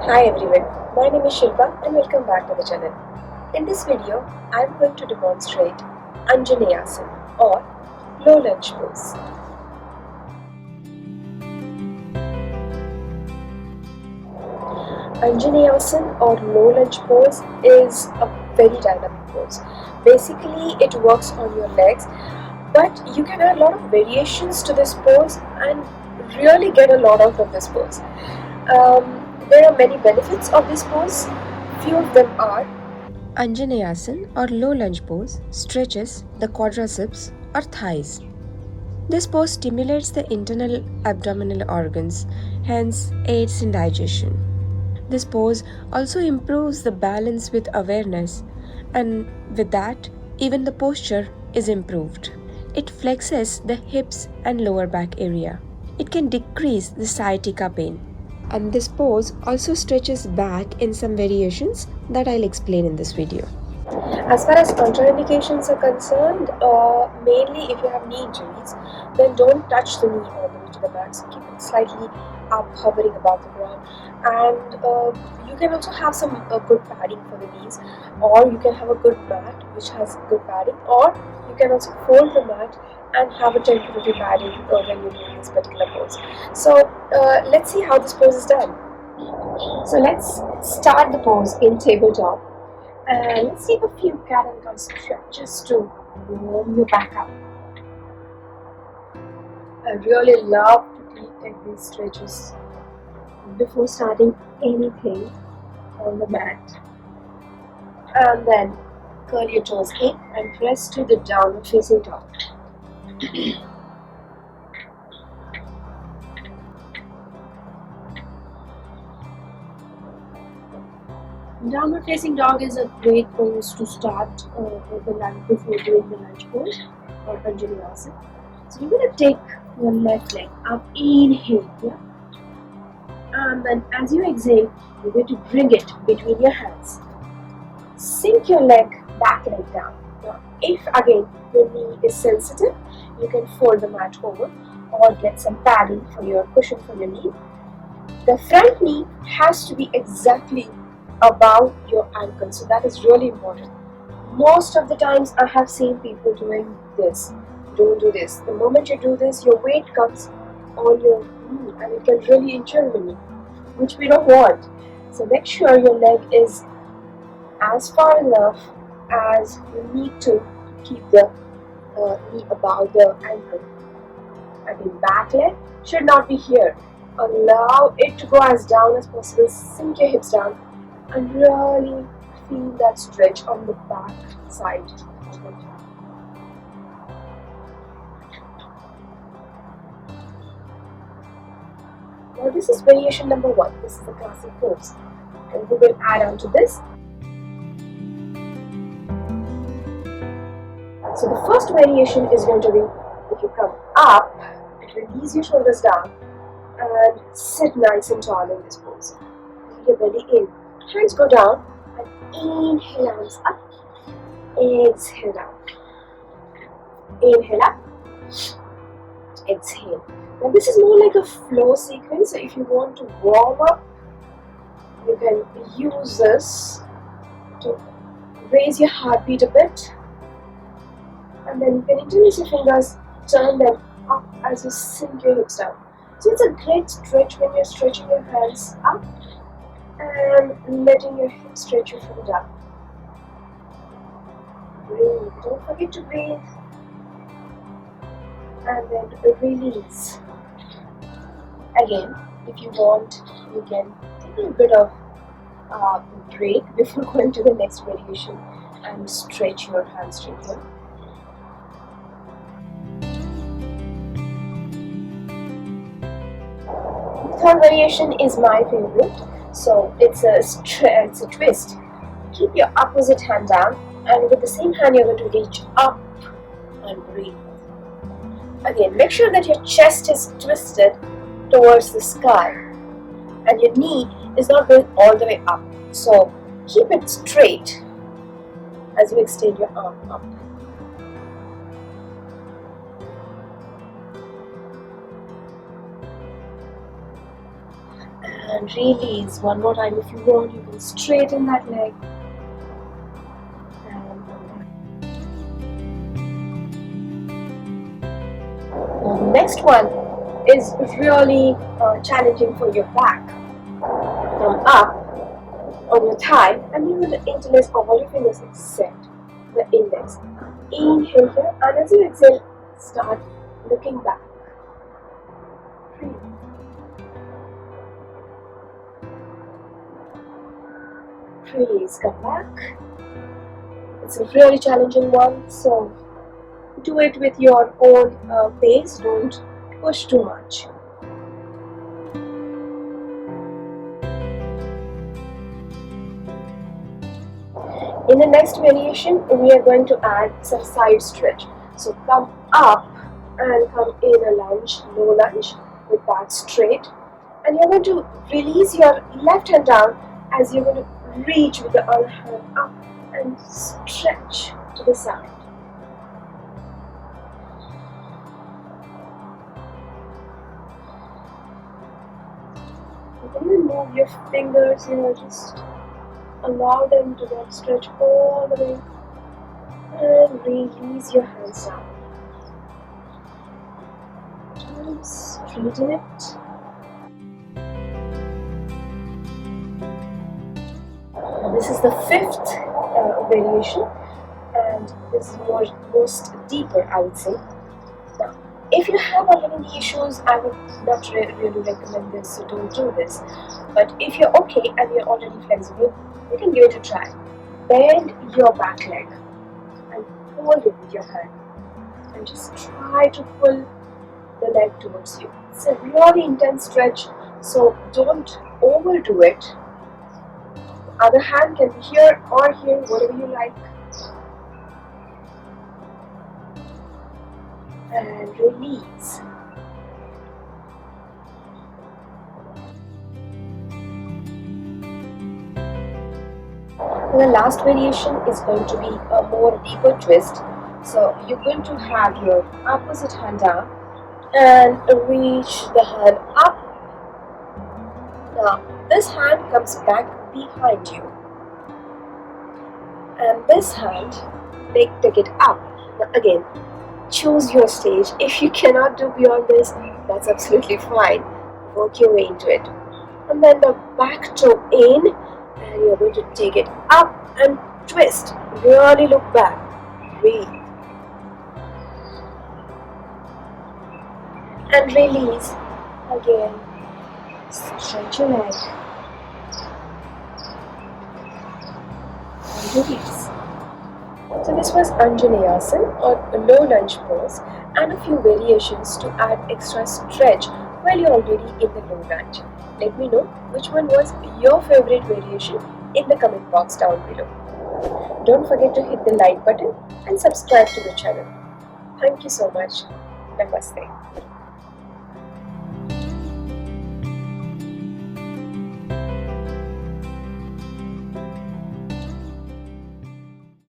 Hi everyone, my name is Shilpa and welcome back to the channel. In this video, I am going to demonstrate Anjaneyasana or low lunge pose. Anjaneyasana or low lunge pose is a very dynamic pose. Basically, it works on your legs, but you can add a lot of variations to this pose and really get a lot out of this pose. There are many benefits of this pose. Few of them are Anjaneyasana or low lunge pose stretches the quadriceps or thighs. This pose stimulates the internal abdominal organs, hence aids in digestion. This pose also improves the balance with awareness, and with that, even the posture is improved. It flexes the hips and lower back area. It can decrease the sciatica pain. And this pose also stretches back in some variations that I'll explain in this video. As far as contraindications are concerned, mainly if you have knee injuries, then don't touch the knee all the way to the mat. So keep it slightly up, hovering above the ground. And you can also have some good padding for the knees, or you can have a good mat which has good padding, or you can also fold the mat and have a temporary padding when you're doing this particular pose. So let's see how this pose is done. So let's start the pose in tabletop. And let's take a few cat and cow stretches to warm your back up. I really love to take these stretches before starting anything on the mat. And then curl your toes in and press to the downward facing dog. Downward facing dog is a great pose to start with the lunge before doing the lunge pose or Anjaneyasana. So you're going to take your left leg up, inhale here, and then as you exhale, you're going to bring it between your hands. Sink your back leg down. Now, if again your knee is sensitive, you can fold the mat over or get some padding for your cushion for your knee. The front knee has to be exactly above your ankle, so that is really important. Most of the times I have seen people doing this. Don't do this. The moment you do this, your weight comes on your knee and it can really injure your knee, which we don't want. So make sure your leg is as far enough as you need to keep the knee above the ankle. Again, back leg should not be here. Allow it to go as down as possible. Sink your hips down and really feel that stretch on the back side of the back. Now this is variation number 1. This is the classic pose. And we will add on to this. So the first variation is going to be, if you come up, release your shoulders down and sit nice and tall in this pose. Feel your belly in. Hands go down and inhale, arms up. Exhale down. Inhale up. Exhale. Now this is more like a flow sequence. So if you want to warm up, you can use this to raise your heartbeat a bit. And then you can interlace your fingers, turn them up as you sink your hips down. So it's a great stretch when you're stretching your hands up and letting your hips stretch you from down. Breathe. Don't forget to breathe. And then release. Again, if you want, you can take a little bit of break before going to the next variation and stretch your hamstring here. The third variation is my favorite. So it's a twist. Keep your opposite hand down, and with the same hand you're going to reach up and breathe. Again, make sure that your chest is twisted towards the sky and your knee is not going all the way up. So keep it straight as you extend your arm up. and release. One more time if you want, you can straighten that leg and come back. Now the next one is really challenging for your back. Come up on your thigh and you will interlace all your fingers except the index. Inhale here, and as you exhale, start looking back. Breathe. Please come back. It's a really challenging one, so do it with your own pace. Don't push too much. In the next variation, we are going to add some side stretch. So come up and come in a lunge, low lunge with back straight. And you're going to release your left hand down as you're going to reach with the other hand up and stretch to the side. You can even move your fingers here, just allow them to get stretch all the way and release your hands down. Straighten it. This is the fifth variation, and this is most deeper, I would say. Now, if you have already issues, I would not really recommend this, so don't do this. But if you're okay and you're already flexible, you can give it a try. Bend your back leg and hold it with your hand, and just try to pull the leg towards you. It's a really intense stretch, so don't overdo it. Other hand can be here or here, whatever you like. And release. The last variation is going to be a more deeper twist. So you're going to have your opposite hand down and reach the hand up. Now this hand comes back behind you, and this hand take it up. Now again, choose your stage. If you cannot do beyond this, that's absolutely fine. Work your way into it. And then the back toe in, and you're going to take it up and twist. Really look back. Breathe. And release. Again, stretch your leg. Release. So this was Anjaneyasana, or a low lunge pose, and a few variations to add extra stretch while you're already in the low lunge. Let me know which one was your favorite variation in the comment box down below. Don't forget to hit the like button and subscribe to the channel. Thank you so much. Namaste.